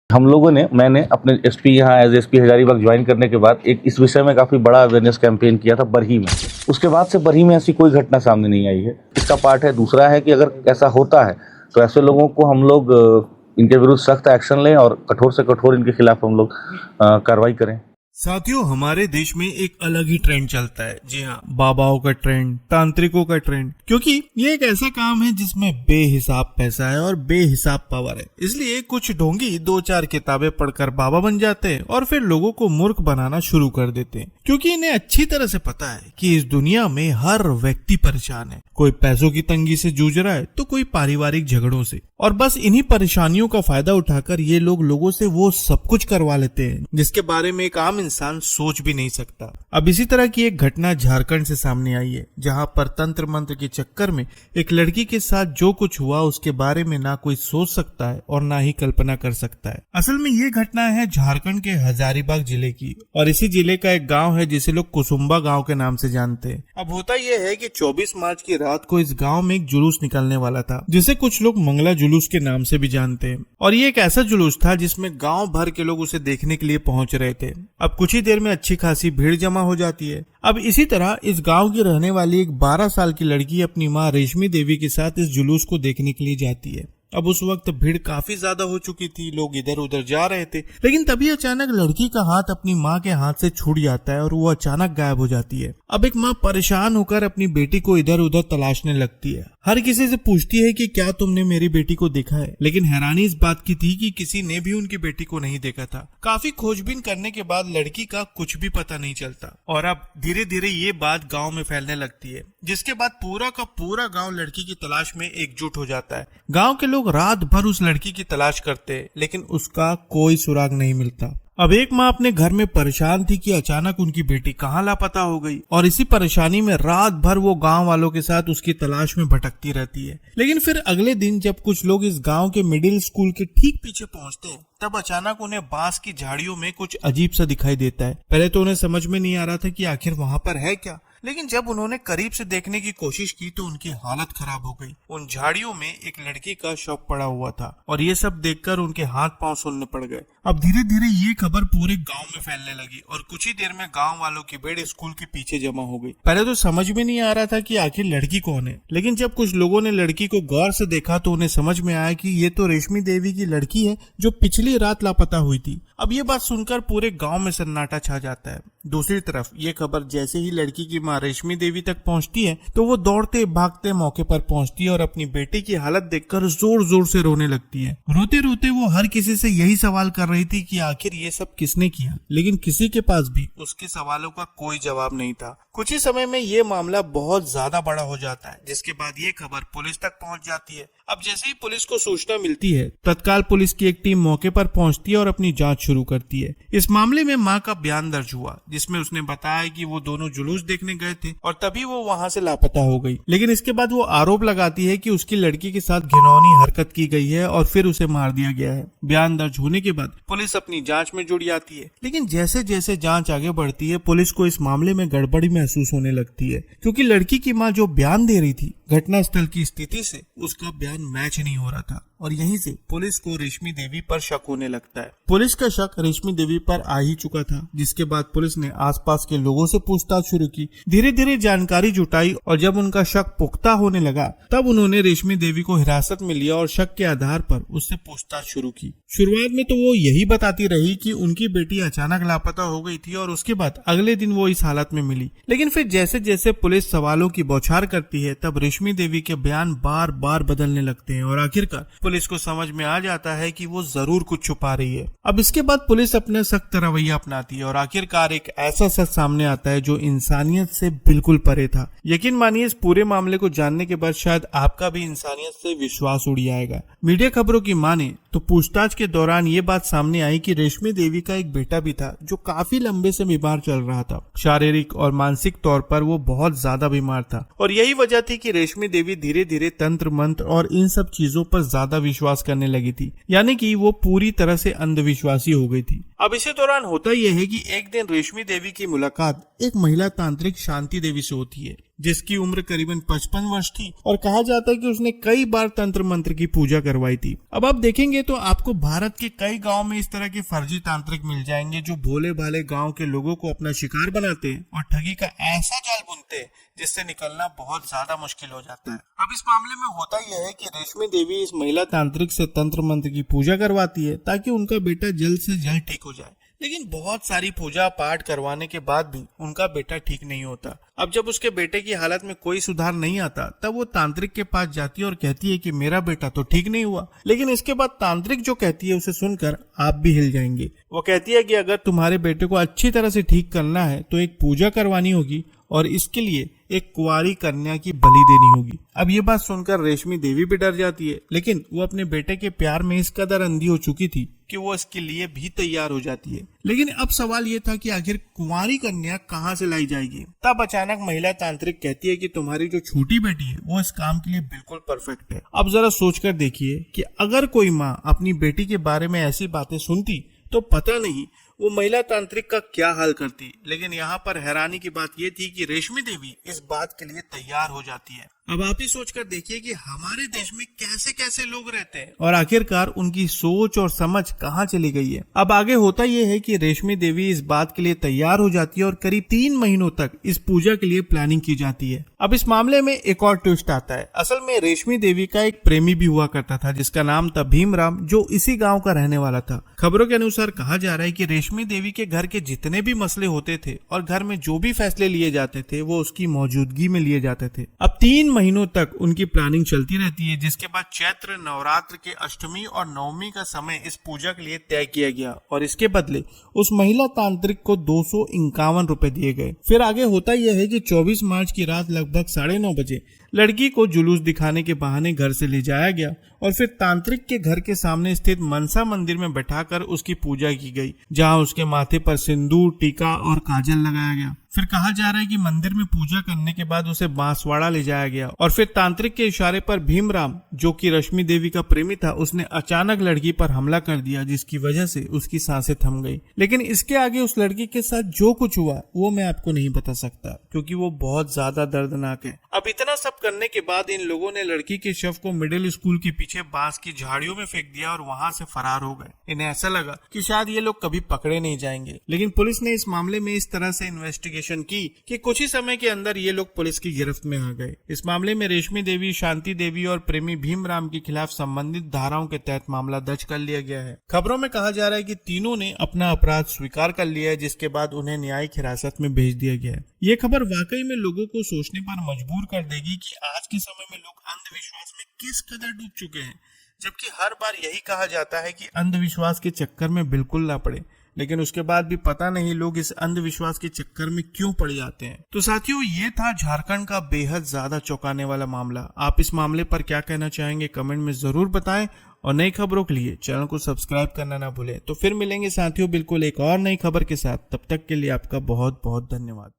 हम लोगों ने मैंने अपने एसपी यहाँ एज एसपी हजारीबाग ज्वाइन करने के बाद एक इस विषय में काफ़ी बड़ा अवेयरनेस कैंपेन किया था बरही में। उसके बाद से बरही में ऐसी कोई घटना सामने नहीं आई है। इसका पार्ट है। दूसरा है कि अगर ऐसा होता है तो ऐसे लोगों को हम लोग इनके विरुद्ध सख्त एक्शन लें और कठोर से कठोर इनके खिलाफ हम लोग कार्रवाई करें। साथियों, हमारे देश में एक अलग ही ट्रेंड चलता है। जी हाँ, बाबाओं का ट्रेंड, तांत्रिकों का ट्रेंड, क्योंकि ये एक ऐसा काम है जिसमें बेहिसाब पैसा है और बेहिसाब पावर है। इसलिए कुछ ढोंगी 2-4 किताबें पढ़कर बाबा बन जाते हैं और फिर लोगों को मूर्ख बनाना शुरू कर देते हैं, क्योंकि इन्हें अच्छी तरह से पता है कि इस दुनिया में हर व्यक्ति परेशान है। कोई पैसों की तंगी से जूझ रहा है तो कोई पारिवारिक झगड़ों से, और बस इन्हीं परेशानियों का फायदा उठाकर ये लोग लोगों से वो सब कुछ करवा लेते हैं जिसके बारे में एक आम इंसान सोच भी नहीं सकता। अब इसी तरह की एक घटना झारखंड से सामने आई है, जहां पर तंत्र मंत्र के चक्कर में एक लड़की के साथ जो कुछ हुआ उसके बारे में ना कोई सोच सकता है और ना ही कल्पना कर सकता है। असल में ये घटना है झारखंड के हजारीबाग जिले की, और इसी जिले का एक गाँव है जिसे लोग कुसुम्बा गाँव के नाम से जानते हैं। अब होता यह है कि 24 मार्च की रात को इस गाँव में एक जुलूस निकलने वाला था, जिसे कुछ लोग मंगला जुलूस के नाम से भी जानते हैं। और ये एक ऐसा जुलूस था जिसमें गांव भर के लोग उसे देखने के लिए पहुंच रहे थे। अब कुछ ही देर में अच्छी खासी भीड़ जमा हो जाती है। अब इसी तरह इस गांव की रहने वाली एक 12 साल की लड़की अपनी माँ रेशमी देवी के साथ इस जुलूस को देखने के लिए जाती है। अब उस वक्त भीड़ काफी ज्यादा हो चुकी थी, लोग इधर उधर जा रहे थे, लेकिन तभी अचानक लड़की का हाथ अपनी माँ के हाथ से छूट जाता है और वो अचानक गायब हो जाती है। अब एक माँ परेशान होकर अपनी बेटी को इधर उधर तलाशने लगती है। हर किसी से पूछती है कि क्या तुमने मेरी बेटी को देखा है, लेकिन हैरानी इस बात की थी कि किसी ने भी उनकी बेटी को नहीं देखा था। काफी खोजबीन करने के बाद लड़की का कुछ भी पता नहीं चलता, और अब धीरे धीरे ये बात गाँव में फैलने लगती है, जिसके बाद पूरा का पूरा गाँव लड़की की तलाश में एकजुट हो जाता है। गाँव के लोग रात भर उस लड़की की तलाश करते हैं, लेकिन उसका कोई सुराग नहीं मिलता। अब एक माँ अपने घर में परेशान थी कि अचानक उनकी बेटी कहाँ लापता हो गई, और इसी परेशानी में रात भर वो गांव वालों के साथ उसकी तलाश में भटकती रहती है। लेकिन फिर अगले दिन जब कुछ लोग इस गांव के मिडिल स्कूल के ठीक पीछे पहुंचते हैं, तब अचानक उन्हें बांस की झाड़ियों में कुछ अजीब सा दिखाई देता है। पहले तो उन्हें समझ में नहीं आ रहा था कि आखिर वहाँ पर है क्या, लेकिन जब उन्होंने करीब से देखने की कोशिश की तो उनकी हालत खराब हो गई। उन झाड़ियों में एक लड़की का शव पड़ा हुआ था, और ये सब देखकर उनके हाथ पांव सुनने पड़ गए। अब धीरे धीरे ये खबर पूरे गांव में फैलने लगी, और कुछ ही देर में गांव वालों की भीड़ स्कूल के पीछे जमा हो गई। पहले तो समझ में नहीं आ रहा था कि आखिर लड़की कौन है, लेकिन जब कुछ लोगों ने लड़की को गौर से देखा तो उन्हें समझ में आया कि ये तो रेशमी देवी की लड़की है जो पिछली रात लापता हुई थी। अब ये बात सुनकर पूरे गांव में सन्नाटा छा जाता है। दूसरी तरफ ये खबर जैसे ही लड़की की माँ रेशमी देवी तक पहुंचती है तो वो दौड़ते भागते मौके पर पहुंचती है और अपनी बेटी की हालत देखकर जोर जोर से रोने लगती है। रोते रोते वो हर किसी से यही सवाल कर रही थी कि आखिर ये सब किसने किया, लेकिन किसी के पास भी उसके सवालों का कोई जवाब नहीं था। कुछ ही समय में ये मामला बहुत ज्यादा बड़ा हो जाता है, जिसके बाद ये खबर पुलिस तक पहुंच जाती है। अब जैसे ही पुलिस को सूचना मिलती है, तत्काल पुलिस की एक टीम मौके पर पहुंचती है और अपनी जांच शुरू करती है। इस मामले में मां का बयान दर्ज हुआ, जिसमें उसने बताया कि वो दोनों जुलूस देखने गए थे और तभी वो वहां से लापता हो गई। लेकिन इसके बाद वो आरोप लगाती है कि उसकी लड़की के साथ घिनौनी हरकत की गई है और फिर उसे मार दिया गया है। बयान दर्ज होने के बाद पुलिस अपनी जांच में जुड़ जाती है, लेकिन जैसे जैसे जांच आगे बढ़ती है पुलिस को इस मामले में गड़बड़ी महसूस होने लगती है, क्योंकि लड़की की माँ जो बयान दे रही थी घटना स्थल की स्थिति से उसका बयान मैच नहीं हो रहा था, और यहीं से पुलिस को रेशमी देवी पर शक होने लगता है। पुलिस का शक रेशमी देवी पर आ ही चुका था, जिसके बाद पुलिस ने आसपास के लोगों से पूछताछ शुरू की, धीरे धीरे जानकारी जुटाई, और जब उनका शक पुख्ता होने लगा तब उन्होंने रेशमी देवी को हिरासत में लिया और शक के आधार पर उससे पूछताछ शुरू की। शुरुआत में तो वो यही बताती रही कि उनकी बेटी अचानक लापता हो गई थी और उसके बाद अगले दिन वो इस हालत में मिली। लेकिन फिर जैसे जैसे पुलिस सवालों की बौछार करती है तब रेशमी देवी के बयान बार बार बदलने लगते हैं, और आखिरकार पुलिस को समझ में आ जाता है कि वो जरूर कुछ छुपा रही है। अब इसके बाद पुलिस अपने सख्त रवैया अपनाती है और आखिरकार एक ऐसा सच सामने आता है जो इंसानियत से बिल्कुल परे था। यकीन मानिए इस पूरे मामले को जानने के बाद शायद आपका भी इंसानियत से विश्वास उड़ जाएगा। मीडिया खबरों की माने तो पूछताछ के दौरान ये बात सामने आई कि रेशमी देवी का एक बेटा भी था जो काफी लंबे से बीमार चल रहा था। शारीरिक और मानसिक तौर पर वो बहुत ज्यादा बीमार था, और यही वजह थी कि रेशमी देवी धीरे धीरे तंत्र मंत्र और इन सब चीजों पर ज्यादा विश्वास करने लगी थी, यानी कि वो पूरी तरह से अंधविश्वासी हो गई थी। अब इसी दौरान होता यह है कि एक दिन रेशमी देवी की मुलाकात एक महिला तांत्रिक शांति देवी से होती है, जिसकी उम्र करीबन 55 वर्ष थी और कहा जाता है कि उसने कई बार तंत्र मंत्र की पूजा करवाई थी। अब आप देखेंगे तो आपको भारत के कई गांव में इस तरह के फर्जी तांत्रिक मिल जाएंगे जो भोले भाले गांव के लोगों को अपना शिकार बनाते हैं और ठगी का ऐसा जाल बुनते हैं जिससे निकलना बहुत ज्यादा मुश्किल हो जाता है। अब इस मामले में होता यह है कि रेशमी देवी इस महिला तांत्रिक से तंत्र मंत्र की पूजा करवाती है ताकि उनका बेटा जल्द से जल्द ठीक हो जाए, लेकिन बहुत सारी पूजा पाठ करवाने के बाद भी उनका बेटा ठीक नहीं होता। अब जब उसके बेटे की हालत में कोई सुधार नहीं आता तब वो तांत्रिक के पास जाती है और कहती है कि मेरा बेटा तो ठीक नहीं हुआ। लेकिन इसके बाद तांत्रिक जो कहती है उसे सुनकर आप भी हिल जाएंगे। वो कहती है कि अगर तुम्हारे बेटे को अच्छी तरह से ठीक करना है तो एक पूजा करवानी होगी और इसके लिए एक कुंवारी कन्या की बलि देनी होगी। अब ये बात सुनकर रेशमी देवी भी डर जाती है, लेकिन वो अपने बेटे के प्यार में इस कदर अंधी हो चुकी थी कि वो इसके लिए भी तैयार हो जाती है। लेकिन अब सवाल ये था कि आखिर कुंवारी कन्या कहाँ से लाई जाएगी। तब अचानक महिला तांत्रिक कहती है कि तुम्हारी जो छोटी बेटी है वो इस काम के लिए बिल्कुल परफेक्ट है। अब जरा सोचकर देखिए कि अगर कोई माँ अपनी बेटी के बारे में ऐसी बातें सुनती तो पता नहीं वो महिला तांत्रिक का क्या हाल करती। लेकिन यहाँ पर हैरानी की बात ये थी कि रेशमी देवी इस बात के लिए तैयार हो जाती है। अब आप ही सोचकर देखिए कि हमारे देश में कैसे कैसे लोग रहते हैं और आखिरकार उनकी सोच और समझ कहाँ चली गई है। अब आगे होता यह है कि रेशमी देवी इस बात के लिए तैयार हो जाती है और करीब 3 महीनों तक इस पूजा के लिए प्लानिंग की जाती है। अब इस मामले में एक और ट्विस्ट आता है। असल में रेशमी देवी का एक प्रेमी भी हुआ करता था जिसका नाम था भीमराम, जो इसी गाँव का रहने वाला था। खबरों के अनुसार कहा जा रहा है कि रेशमी देवी के घर के जितने भी मसले होते थे और घर में जो भी फैसले लिए जाते थे वो उसकी मौजूदगी में लिए जाते थे। अब 3 महीनों तक उनकी प्लानिंग चलती रहती है, जिसके बाद चैत्र नवरात्र के अष्टमी और नवमी का समय इस पूजा के लिए तय किया गया और इसके बदले उस महिला तांत्रिक को 251 रुपए दिए गए। फिर आगे होता यह है कि 24 मार्च की रात लगभग 9:30 बजे लड़की को जुलूस दिखाने के बहाने घर से ले जाया गया और फिर तांत्रिक के घर के सामने स्थित मनसा मंदिर में बैठाकर उसकी पूजा की गई, जहां उसके माथे पर सिंदूर, टीका और काजल लगाया गया। फिर कहा जा रहा है कि मंदिर में पूजा करने के बाद उसे बांसवाड़ा ले जाया गया और फिर तांत्रिक के इशारे पर भीमराम, जो कि रश्मि देवी का प्रेमी था, उसने अचानक लड़की पर हमला कर दिया, जिसकी वजह से उसकी सांसें थम गई। लेकिन इसके आगे उस लड़की के साथ जो कुछ हुआ वो मैं आपको नहीं बता सकता, क्योंकि वो बहुत ज्यादा दर्दनाक है। अब इतना सब करने के बाद इन लोगों ने लड़की के शव को मिडिल स्कूल के पीछे बांस की झाड़ियों में फेंक दिया और वहां से फरार हो गए। इन्हें ऐसा लगा कि शायद ये लोग कभी पकड़े नहीं जाएंगे, लेकिन पुलिस ने इस मामले में इस तरह से इन्वेस्टिगेशन की कि कुछ ही समय के अंदर ये लोग पुलिस की गिरफ्त में आ गए। इस मामले में रेशमी देवी, शांति देवी और प्रेमी भीमराम के खिलाफ संबंधित धाराओं के तहत मामला दर्ज कर लिया गया है। खबरों में कहा जा रहा है कि तीनों ने अपना अपराध स्वीकार कर लिया है, जिसके बाद उन्हें न्यायिक हिरासत में भेज दिया गया है। ये खबर वाकई में लोगों को सोचने पर मजबूर कर देगी कि आज के समय में लोग अंधविश्वास में किस कदर डूब चुके हैं, जबकि हर बार यही कहा जाता है कि अंधविश्वास के चक्कर में बिल्कुल ना पड़े, लेकिन उसके बाद भी पता नहीं लोग इस अंधविश्वास के चक्कर में क्यों पड़ जाते हैं। तो साथियों, ये था झारखंड का बेहद ज्यादा चौंकाने वाला मामला। आप इस मामले पर क्या कहना चाहेंगे कमेंट में जरूर बताएं और नई खबरों के लिए चैनल को सब्सक्राइब करना ना भूलें। तो फिर मिलेंगे साथियों बिल्कुल एक और नई खबर के साथ। तब तक के लिए आपका बहुत बहुत धन्यवाद।